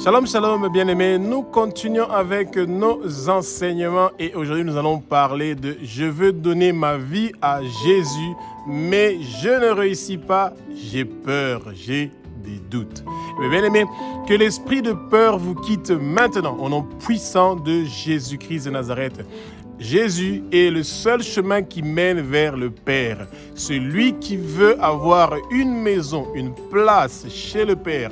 Shalom, shalom, bien-aimés. Nous continuons avec nos enseignements et aujourd'hui nous allons parler de « Je veux donner ma vie à Jésus, mais je ne réussis pas, j'ai peur, j'ai des doutes. » Bien-aimés, que l'esprit de peur vous quitte maintenant au nom puissant de Jésus-Christ de Nazareth. Jésus est le seul chemin qui mène vers le Père. Celui qui veut avoir une maison, une place chez le Père,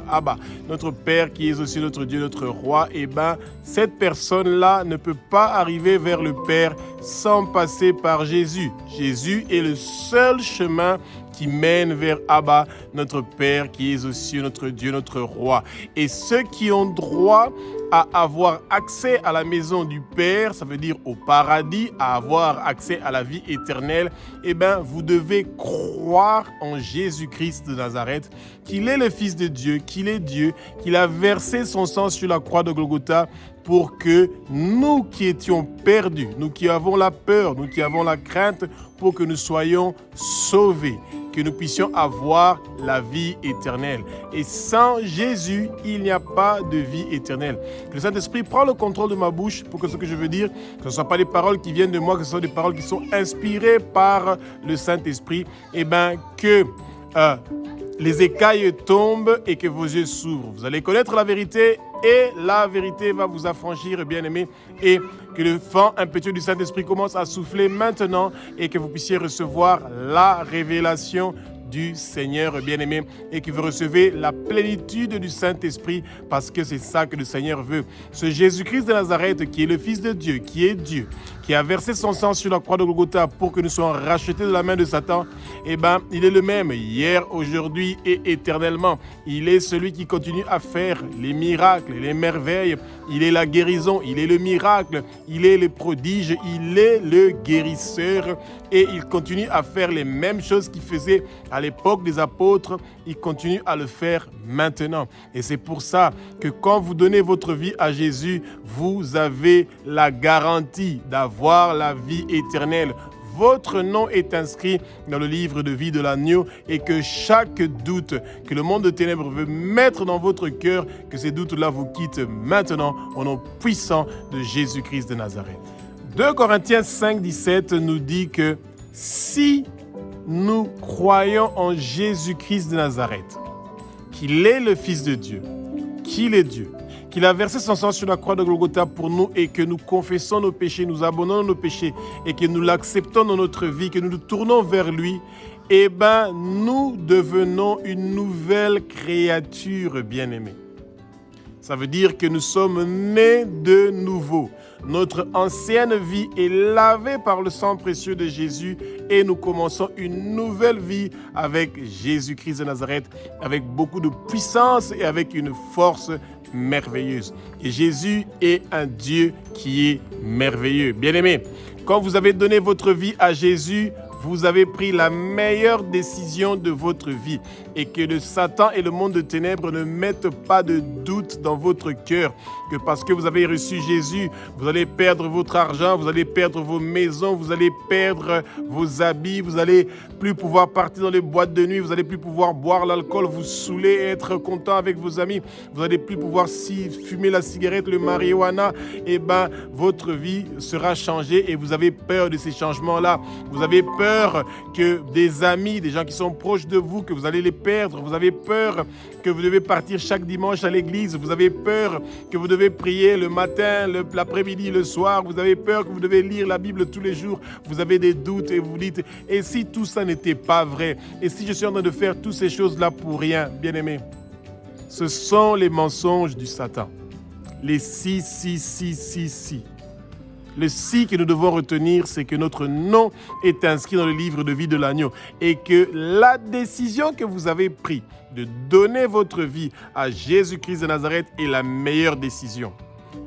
notre Père qui est aussi notre Dieu, notre Roi, cette personne-là ne peut pas arriver vers le Père sans passer par Jésus. Jésus est le seul chemin qui mène vers Abba, notre Père qui est aussi notre Dieu, notre Roi. Et ceux qui ont droit à avoir accès à la maison du Père, ça veut dire au paradis, à avoir accès à la vie éternelle, vous devez croire en Jésus-Christ de Nazareth, qu'il est le Fils de Dieu, qu'il a versé son sang sur la croix de Golgotha pour que nous qui étions perdus, nous qui avons la peur, nous qui avons la crainte, pour que nous soyons sauvés, que nous puissions avoir la vie éternelle. Et sans Jésus, il n'y a pas de vie éternelle. Que le Saint-Esprit prend le contrôle de ma bouche pour que ce que je veux dire, que ce ne soit pas des paroles qui viennent de moi, que ce soit des paroles qui sont inspirées par le Saint-Esprit, que les écailles tombent et que vos yeux s'ouvrent. Vous allez connaître la vérité et la vérité va vous affranchir, bien-aimés, et que le vent impétueux du Saint-Esprit commence à souffler maintenant et que vous puissiez recevoir la révélation du Seigneur, bien-aimé, et que vous recevez la plénitude du Saint-Esprit parce que c'est ça que le Seigneur veut. Ce Jésus-Christ de Nazareth qui est le Fils de Dieu, qui a versé son sang sur la croix de Golgotha pour que nous soyons rachetés de la main de Satan, il est le même hier, aujourd'hui et éternellement. Il est celui qui continue à faire les miracles, les merveilles. Il est la guérison, il est le miracle, il est le prodige, il est le guérisseur et il continue à faire les mêmes choses qu'il faisait à l'époque des apôtres. Il continue à le faire maintenant. Et c'est pour ça que quand vous donnez votre vie à Jésus, vous avez la garantie d'avoir la vie éternelle. Votre nom est inscrit dans le livre de vie de l'agneau et que chaque doute que le monde de ténèbres veut mettre dans votre cœur, que ces doutes-là vous quittent maintenant au nom puissant de Jésus-Christ de Nazareth. 2 Corinthiens 5, 17 nous dit que si nous croyons en Jésus-Christ de Nazareth, qu'il est le Fils de Dieu, qu'il est Dieu, qu'il a versé son sang sur la croix de Golgotha pour nous et que nous confessons nos péchés, nous abandonnons nos péchés et que nous l'acceptons dans notre vie, que nous nous tournons vers lui, nous devenons une nouvelle créature bien-aimée. Ça veut dire que nous sommes nés de nouveau. Notre ancienne vie est lavée par le sang précieux de Jésus et nous commençons une nouvelle vie avec Jésus-Christ de Nazareth, avec beaucoup de puissance et avec une force merveilleuse. Et Jésus est un Dieu qui est merveilleux. Bien-aimés, quand vous avez donné votre vie à Jésus, vous avez pris la meilleure décision de votre vie et que le Satan et le monde de ténèbres ne mettent pas de doute dans votre cœur que parce que vous avez reçu Jésus, vous allez perdre votre argent, vous allez perdre vos maisons, vous allez perdre vos habits, vous allez plus pouvoir partir dans les boîtes de nuit, vous allez plus pouvoir boire l'alcool, vous saouler, être content avec vos amis, vous allez plus pouvoir fumer la cigarette, le marijuana, votre vie sera changée et vous avez peur de ces changements-là. Vous avez peur que des amis, des gens qui sont proches de vous, que vous allez les perdre. Vous avez peur que vous devez partir chaque dimanche à l'église. Vous avez peur que vous devez prier le matin, l'après-midi, le soir. Vous avez peur que vous devez lire la Bible tous les jours. Vous avez des doutes et vous vous dites, et si tout ça n'était pas vrai? Et si je suis en train de faire toutes ces choses-là pour rien? Bien-aimés, ce sont les mensonges du Satan. Les si. Le si que nous devons retenir, c'est que notre nom est inscrit dans le livre de vie de l'agneau et que la décision que vous avez prise de donner votre vie à Jésus-Christ de Nazareth est la meilleure décision.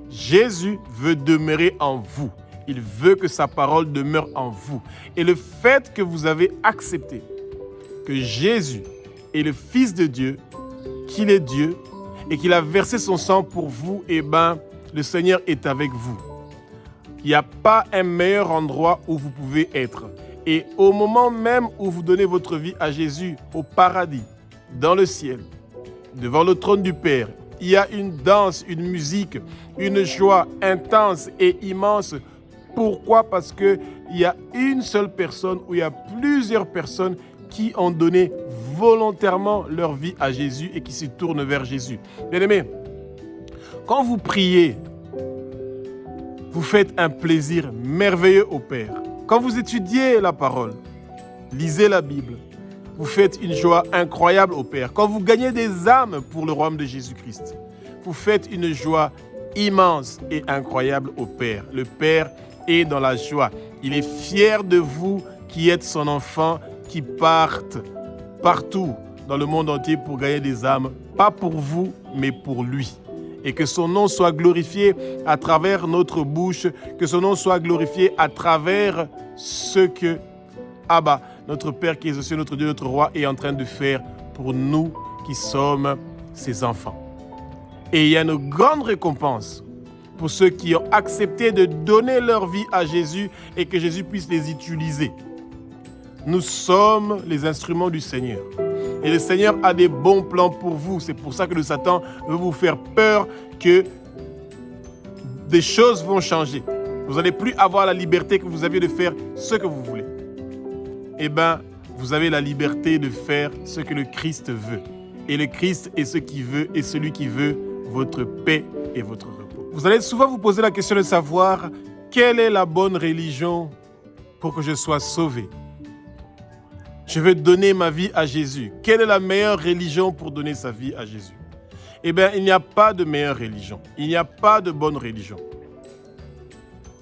Jésus veut demeurer en vous. Il veut que sa parole demeure en vous. Et le fait que vous avez accepté que Jésus est le Fils de Dieu, qu'il est Dieu et qu'il a versé son sang pour vous, le Seigneur est avec vous. Il n'y a pas un meilleur endroit où vous pouvez être. Et au moment même où vous donnez votre vie à Jésus, au paradis, dans le ciel, devant le trône du Père, il y a une danse, une musique, une joie intense et immense. Pourquoi? Parce qu'il y a une seule personne ou il y a plusieurs personnes qui ont donné volontairement leur vie à Jésus et qui se tournent vers Jésus. Bien-aimés, quand vous priez, vous faites un plaisir merveilleux au Père. Quand vous étudiez la parole, lisez la Bible, vous faites une joie incroyable au Père. Quand vous gagnez des âmes pour le royaume de Jésus-Christ, vous faites une joie immense et incroyable au Père. Le Père est dans la joie. Il est fier de vous qui êtes son enfant, qui partent partout dans le monde entier pour gagner des âmes, pas pour vous, mais pour lui. Et que son nom soit glorifié à travers notre bouche, que son nom soit glorifié à travers ce que Abba, notre Père qui est aussi notre Dieu, notre Roi, est en train de faire pour nous qui sommes ses enfants. Et il y a une grande récompense pour ceux qui ont accepté de donner leur vie à Jésus et que Jésus puisse les utiliser. Nous sommes les instruments du Seigneur. Et le Seigneur a des bons plans pour vous. C'est pour ça que le Satan veut vous faire peur que des choses vont changer. Vous n'allez plus avoir la liberté que vous aviez de faire ce que vous voulez. Eh bien, vous avez la liberté de faire ce que le Christ veut. Et le Christ est ce qu'il veut et celui qui veut votre paix et votre repos. Vous allez souvent vous poser la question de savoir quelle est la bonne religion pour que je sois sauvé. Je veux donner ma vie à Jésus. Quelle est la meilleure religion pour donner sa vie à Jésus? Eh bien, il n'y a pas de meilleure religion. Il n'y a pas de bonne religion.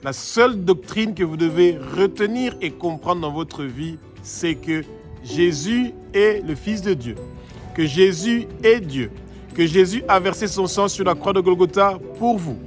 La seule doctrine que vous devez retenir et comprendre dans votre vie, c'est que Jésus est le Fils de Dieu, que Jésus est Dieu, que Jésus a versé son sang sur la croix de Golgotha pour vous.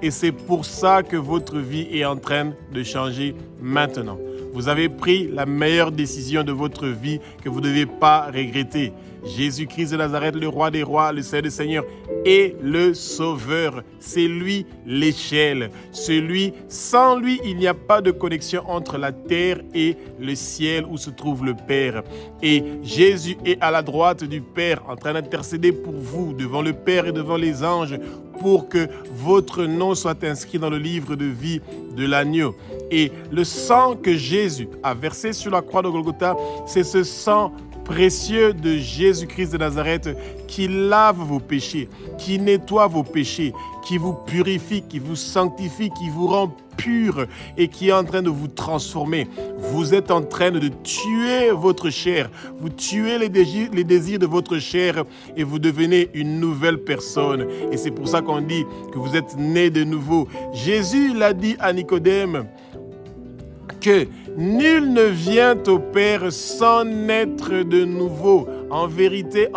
Et c'est pour ça que votre vie est en train de changer maintenant. Vous avez pris la meilleure décision de votre vie que vous ne devez pas regretter. Jésus-Christ de Nazareth, le roi des rois, le Seigneur des seigneurs et le Sauveur. C'est lui l'échelle. Sans lui, il n'y a pas de connexion entre la terre et le ciel où se trouve le Père. Et Jésus est à la droite du Père en train d'intercéder pour vous devant le Père et devant les anges pour que votre nom soit inscrit dans le livre de vie de l'agneau. Et le sang que Jésus a versé sur la croix de Golgotha, c'est ce sang précieux de Jésus-Christ de Nazareth qui lave vos péchés, qui nettoie vos péchés, qui vous purifie, qui vous sanctifie, qui vous rend pur et qui est en train de vous transformer. Vous êtes en train de tuer votre chair, vous tuez les désirs de votre chair et vous devenez une nouvelle personne. Et c'est pour ça qu'on dit que vous êtes né de nouveau. Jésus l'a dit à Nicodème, que nul ne vient au Père sans naître de nouveau. En vérité,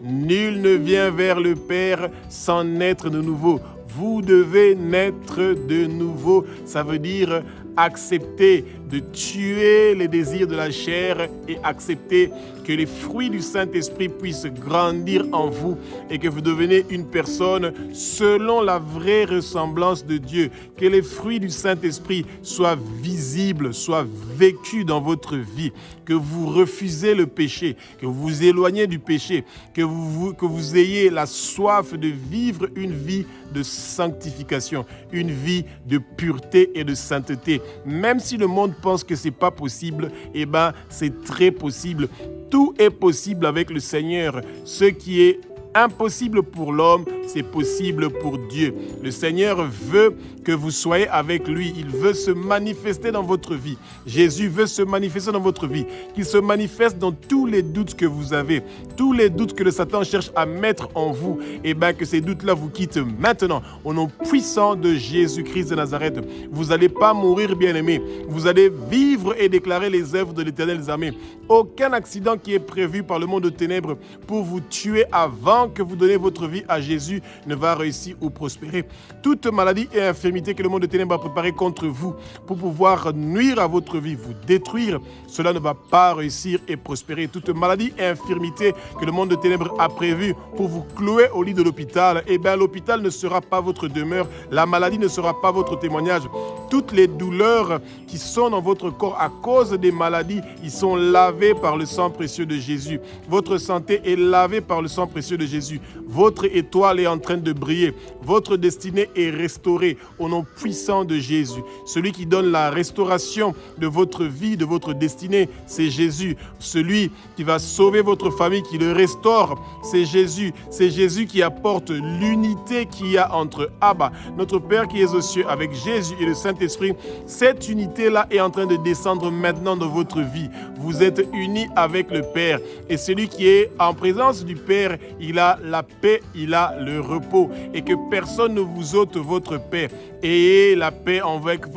nul ne vient vers le Père sans naître de nouveau. Vous devez naître de nouveau. Ça veut dire accepter de tuer les désirs de la chair et accepter que les fruits du Saint-Esprit puissent grandir en vous et que vous devenez une personne selon la vraie ressemblance de Dieu. Que les fruits du Saint-Esprit soient visibles, soient vécus dans votre vie. Que vous refusez le péché, que vous vous éloignez du péché, que vous ayez la soif de vivre une vie de sanctification, une vie de pureté et de sainteté. Même si le monde pense que ce n'est pas possible, eh bien, c'est très possible. Tout est possible avec le Seigneur. Ce qui est impossible pour l'homme, c'est possible pour Dieu. Le Seigneur veut que vous soyez avec lui. Il veut se manifester dans votre vie. Jésus veut se manifester dans votre vie. Qu'il se manifeste dans tous les doutes que vous avez. Tous les doutes que le Satan cherche à mettre en vous. Et bien que ces doutes-là vous quittent maintenant. Au nom puissant de Jésus-Christ de Nazareth. Vous n'allez pas mourir, bien-aimés. Vous allez vivre et déclarer les œuvres de l'Éternel des armées. Aucun accident qui est prévu par le monde de ténèbres pour vous tuer avant que vous donnez votre vie à Jésus ne va réussir ou prospérer. Toute maladie et infirmité que le monde de ténèbres a préparé contre vous pour pouvoir nuire à votre vie, vous détruire, cela ne va pas réussir et prospérer. Toute maladie et infirmité que le monde de ténèbres a prévu pour vous clouer au lit de l'hôpital, eh bien l'hôpital ne sera pas votre demeure, la maladie ne sera pas votre témoignage. Toutes les douleurs qui sont dans votre corps à cause des maladies, ils sont lavés par le sang précieux de Jésus. Votre santé est lavée par le sang précieux de Jésus. Votre étoile est en train de briller. Votre destinée est restaurée au nom puissant de Jésus. Celui qui donne la restauration de votre vie, de votre destinée, c'est Jésus. Celui qui va sauver votre famille, qui le restaure, c'est Jésus. C'est Jésus qui apporte l'unité qu'il y a entre Abba, notre Père qui est aux cieux, avec Jésus et le Saint-Esprit. Cette unité-là est en train de descendre maintenant dans votre vie. Vous êtes unis avec le Père. Et celui qui est en présence du Père, il a la paix, il a le repos. Et que personne ne vous ôte votre paix. Ayez la paix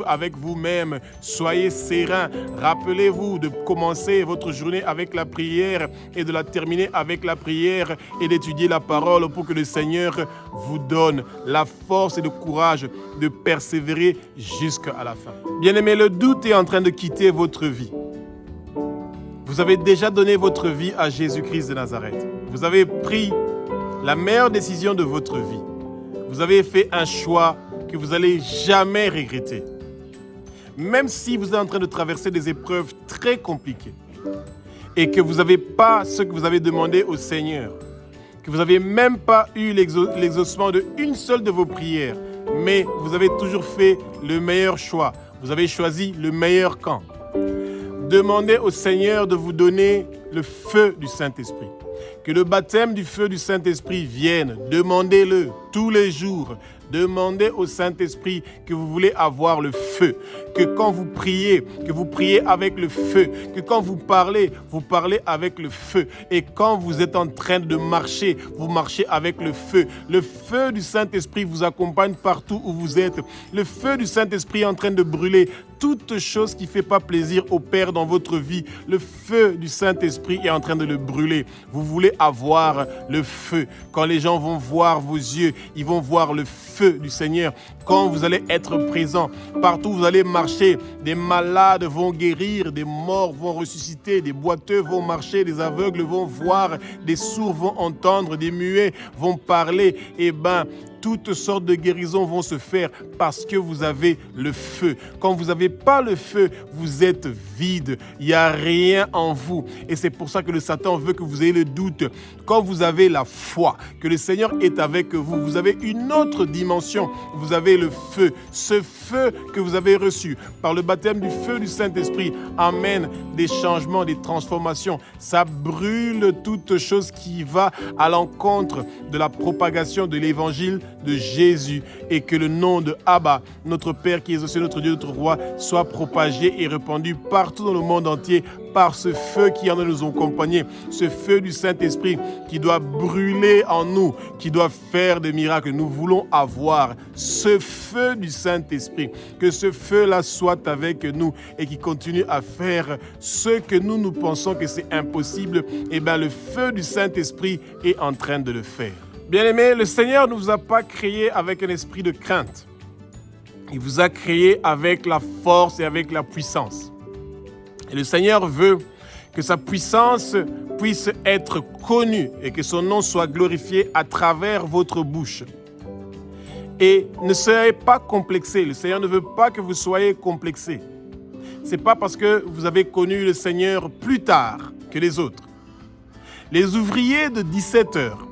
avec vous-même. Soyez sereins. Rappelez-vous de commencer votre journée avec la prière et de la terminer avec la prière et d'étudier la parole pour que le Seigneur vous donne la force et le courage de persévérer jusqu'à la fin. Bien-aimés, le doute est en train de quitter votre vie. Vous avez déjà donné votre vie à Jésus-Christ de Nazareth. Vous avez pris la meilleure décision de votre vie. Vous avez fait un choix que vous n'allez jamais regretter. Même si vous êtes en train de traverser des épreuves très compliquées et que vous n'avez pas ce que vous avez demandé au Seigneur, que vous n'avez même pas eu l'exaucement d'une seule de vos prières, mais vous avez toujours fait le meilleur choix. Vous avez choisi le meilleur camp. Demandez au Seigneur de vous donner le feu du Saint-Esprit. Que le baptême du feu du Saint-Esprit vienne. Demandez-le tous les jours. Demandez au Saint-Esprit que vous voulez avoir le feu. Que quand vous priez avec le feu. Que quand vous parlez avec le feu. Et quand vous êtes en train de marcher, vous marchez avec le feu. Le feu du Saint-Esprit vous accompagne partout où vous êtes. Le feu du Saint-Esprit est en train de brûler toute chose qui ne fait pas plaisir au Père dans votre vie. Le feu du Saint-Esprit est en train de le brûler. Vous voulez avoir le feu. Quand les gens vont voir vos yeux, ils vont voir le feu du Seigneur. Quand vous allez être présent, partout où vous allez marcher, des malades vont guérir, des morts vont ressusciter, des boiteux vont marcher, des aveugles vont voir, des sourds vont entendre, des muets vont parler. Toutes sortes de guérisons vont se faire parce que vous avez le feu. Quand vous n'avez pas le feu, vous êtes vide. Il n'y a rien en vous. Et c'est pour ça que le Satan veut que vous ayez le doute. Quand vous avez la foi, que le Seigneur est avec vous, vous avez une autre dimension. Vous avez le feu. Ce feu que vous avez reçu par le baptême du feu du Saint-Esprit amène des changements, des transformations. Ça brûle toute chose qui va à l'encontre de la propagation de l'évangile de Jésus, et que le nom de Abba, notre Père qui est aussi notre Dieu, notre Roi, soit propagé et répandu partout dans le monde entier par ce feu qui en nous accompagner, ce feu du Saint-Esprit qui doit brûler en nous, qui doit faire des miracles. Nous voulons avoir ce feu du Saint-Esprit, que ce feu-là soit avec nous et qui continue à faire ce que nous pensons que c'est impossible. Le feu du Saint-Esprit est en train de le faire. Bien-aimés, le Seigneur ne vous a pas créé avec un esprit de crainte. Il vous a créé avec la force et avec la puissance. Et le Seigneur veut que sa puissance puisse être connue et que son nom soit glorifié à travers votre bouche. Et ne soyez pas complexés. Le Seigneur ne veut pas que vous soyez complexés. Ce n'est pas parce que vous avez connu le Seigneur plus tard que les autres. Les ouvriers de 17 heures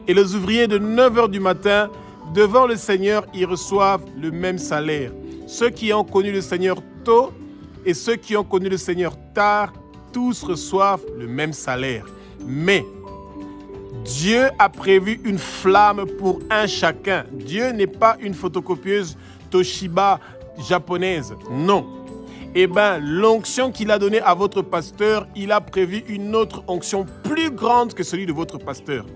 et les ouvriers de 9 heures du matin, devant le Seigneur, ils reçoivent le même salaire. Ceux qui ont connu le Seigneur tôt et ceux qui ont connu le Seigneur tard, tous reçoivent le même salaire. Mais Dieu a prévu une flamme pour un chacun. Dieu n'est pas une photocopieuse Toshiba japonaise. Non. L'onction qu'il a donnée à votre pasteur, il a prévu une autre onction plus grande que celui de votre pasteur.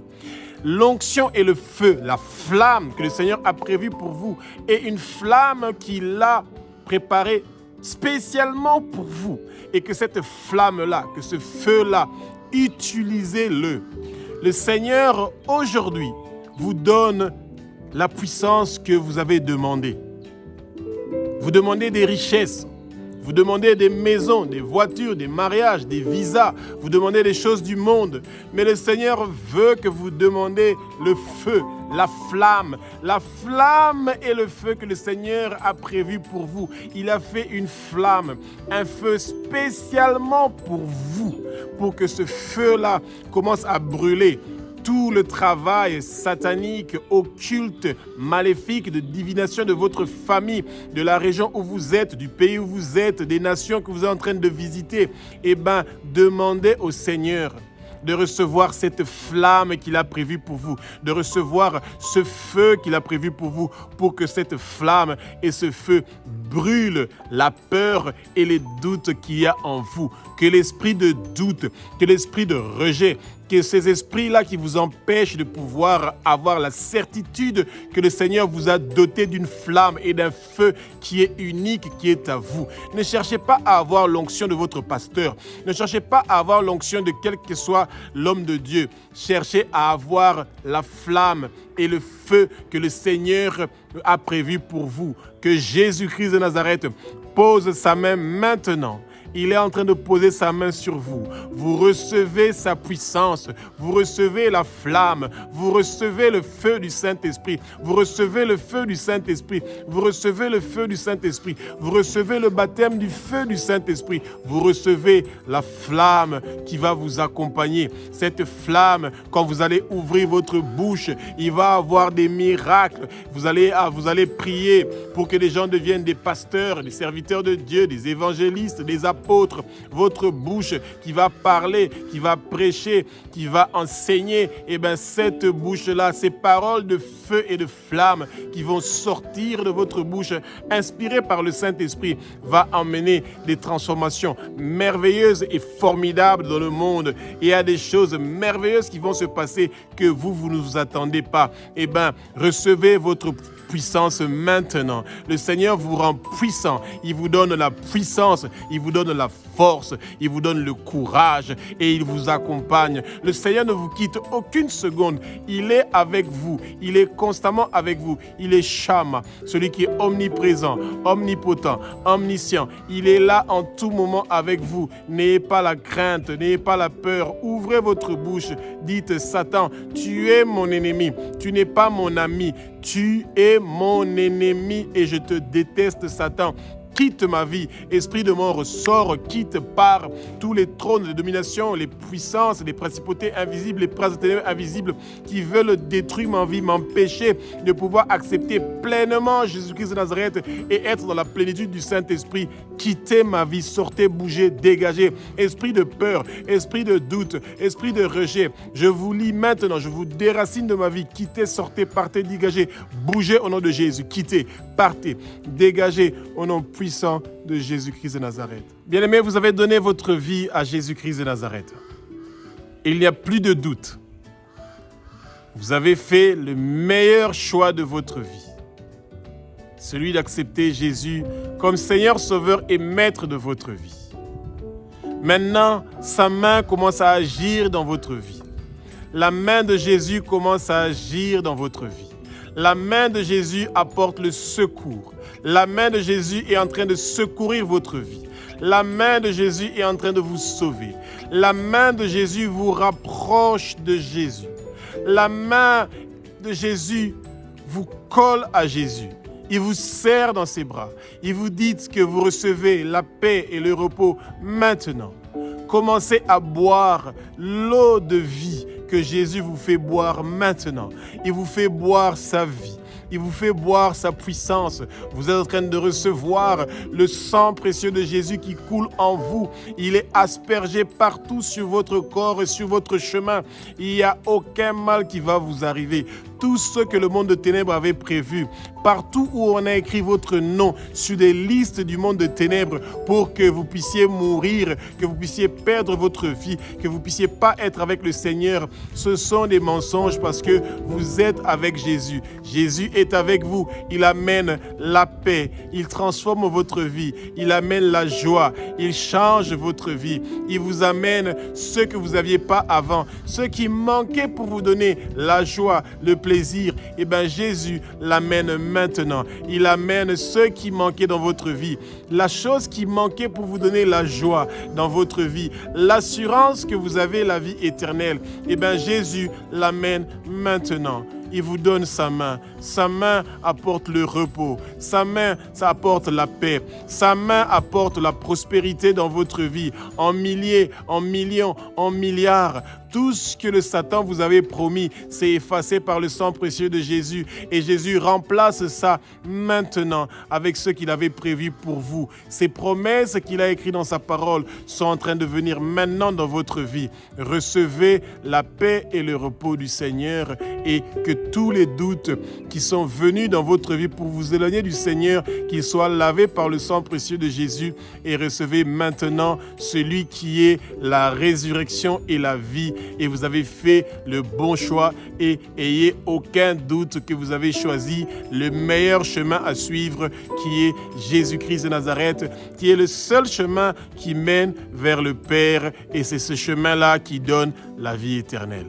L'onction et le feu, la flamme que le Seigneur a prévue pour vous, est une flamme qu'il a préparée spécialement pour vous. Et que cette flamme-là, que ce feu-là, utilisez-le. Le Seigneur, aujourd'hui, vous donne la puissance que vous avez demandée. Vous demandez des richesses. Vous demandez des maisons, des voitures, des mariages, des visas. Vous demandez des choses du monde. Mais le Seigneur veut que vous demandiez le feu, la flamme. La flamme et le feu que le Seigneur a prévu pour vous. Il a fait une flamme, un feu spécialement pour vous. Pour que ce feu-là commence à brûler tout le travail satanique, occulte, maléfique, de divination de votre famille, de la région où vous êtes, du pays où vous êtes, des nations que vous êtes en train de visiter, demandez au Seigneur de recevoir cette flamme qu'il a prévue pour vous, de recevoir ce feu qu'il a prévu pour vous, pour que cette flamme et ce feu brûlent la peur et les doutes qu'il y a en vous. Que l'esprit de doute, que l'esprit de rejet, que ces esprits-là qui vous empêchent de pouvoir avoir la certitude que le Seigneur vous a doté d'une flamme et d'un feu qui est unique, qui est à vous. Ne cherchez pas à avoir l'onction de votre pasteur. Ne cherchez pas à avoir l'onction de quel que soit l'homme de Dieu. Cherchez à avoir la flamme et le feu que le Seigneur a prévu pour vous. Que Jésus-Christ de Nazareth pose sa main maintenant. Il est en train de poser sa main sur vous. Vous recevez sa puissance. Vous recevez la flamme. Vous recevez le feu du Saint-Esprit. Vous recevez le feu du Saint-Esprit. Vous recevez le feu du Saint-Esprit. Vous recevez le baptême du feu du Saint-Esprit. Vous recevez la flamme qui va vous accompagner. Cette flamme, quand vous allez ouvrir votre bouche, il va avoir des miracles. Vous allez prier pour que les gens deviennent des pasteurs, des serviteurs de Dieu, des évangélistes, des apôtres. Votre bouche qui va parler, qui va prêcher, qui va enseigner, cette bouche-là, ces paroles de feu et de flamme qui vont sortir de votre bouche, inspirées par le Saint-Esprit, va emmener des transformations merveilleuses et formidables dans le monde. Et il y a des choses merveilleuses qui vont se passer que vous ne vous attendez pas. Recevez votre puissance maintenant. Le Seigneur vous rend puissant. Il vous donne la puissance, il vous donne la force, il vous donne le courage et il vous accompagne. Le Seigneur ne vous quitte aucune seconde. Il est avec vous. Il est constamment avec vous. Il est Shama, celui qui est omniprésent, omnipotent, omniscient. Il est là en tout moment avec vous. N'ayez pas la crainte, n'ayez pas la peur. Ouvrez votre bouche. Dites, Satan, tu es mon ennemi. Tu n'es pas mon ami. Tu es mon ennemi et je te déteste, Satan. Quitte ma vie, esprit de mort, sors, quitte par tous les trônes de domination, les puissances, les principautés invisibles, les princes de ténèbres invisibles qui veulent détruire ma vie, m'empêcher de pouvoir accepter pleinement Jésus-Christ de Nazareth et être dans la plénitude du Saint-Esprit. Quittez ma vie, sortez, bougez, dégagez. Esprit de peur, esprit de doute, esprit de rejet, je vous lis maintenant, je vous déracine de ma vie. Quittez, sortez, partez, dégagez, bougez au nom de Jésus. Quittez, partez, dégagez au nom puissant de Jésus-Christ de Nazareth. Bien-aimés, vous avez donné votre vie à Jésus-Christ de Nazareth. Il n'y a plus de doute. Vous avez fait le meilleur choix de votre vie. Celui d'accepter Jésus comme Seigneur, Sauveur et Maître de votre vie. Maintenant, sa main commence à agir dans votre vie. La main de Jésus commence à agir dans votre vie. La main de Jésus apporte le secours. La main de Jésus est en train de secourir votre vie. La main de Jésus est en train de vous sauver. La main de Jésus vous rapproche de Jésus. La main de Jésus vous colle à Jésus. Il vous serre dans ses bras. Il vous dit que vous recevez la paix et le repos maintenant. Commencez à boire l'eau de vie que Jésus vous fait boire maintenant. Il vous fait boire sa vie. Il vous fait boire sa puissance. Vous êtes en train de recevoir le sang précieux de Jésus qui coule en vous. Il est aspergé partout sur votre corps et sur votre chemin. Il n'y a aucun mal qui va vous arriver. Tout ce que le monde de ténèbres avait prévu, partout où on a écrit votre nom sur des listes du monde de ténèbres pour que vous puissiez mourir, que vous puissiez perdre votre vie, que vous ne puissiez pas être avec le Seigneur, ce sont des mensonges parce que vous êtes avec Jésus. Jésus est avec vous. Il amène la paix. Il transforme votre vie. Il amène la joie. Il change votre vie. Il vous amène ce que vous n'aviez pas avant, ce qui manquait pour vous donner la joie, le plaisir. Jésus l'amène maintenant. Il amène ce qui manquait dans votre vie. La chose qui manquait pour vous donner la joie dans votre vie. L'assurance que vous avez la vie éternelle. Jésus l'amène maintenant. Il vous donne sa main. Sa main apporte le repos. Sa main, ça apporte la paix. Sa main apporte la prospérité dans votre vie. En milliers, en millions, en milliards. tout ce que le Satan vous avait promis, c'est effacé par le sang précieux de Jésus. Et Jésus remplace ça maintenant avec ce qu'il avait prévu pour vous. Ces promesses qu'il a écrites dans sa parole sont en train de venir maintenant dans votre vie. Recevez la paix et le repos du Seigneur et que tous les doutes qui sont venus dans votre vie pour vous éloigner du Seigneur, qu'ils soient lavés par le sang précieux de Jésus et recevez maintenant celui qui est la résurrection et la vie. Et vous avez fait le bon choix et ayez aucun doute que vous avez choisi le meilleur chemin à suivre qui est Jésus-Christ de Nazareth, qui est le seul chemin qui mène vers le Père et c'est ce chemin-là qui donne la vie éternelle.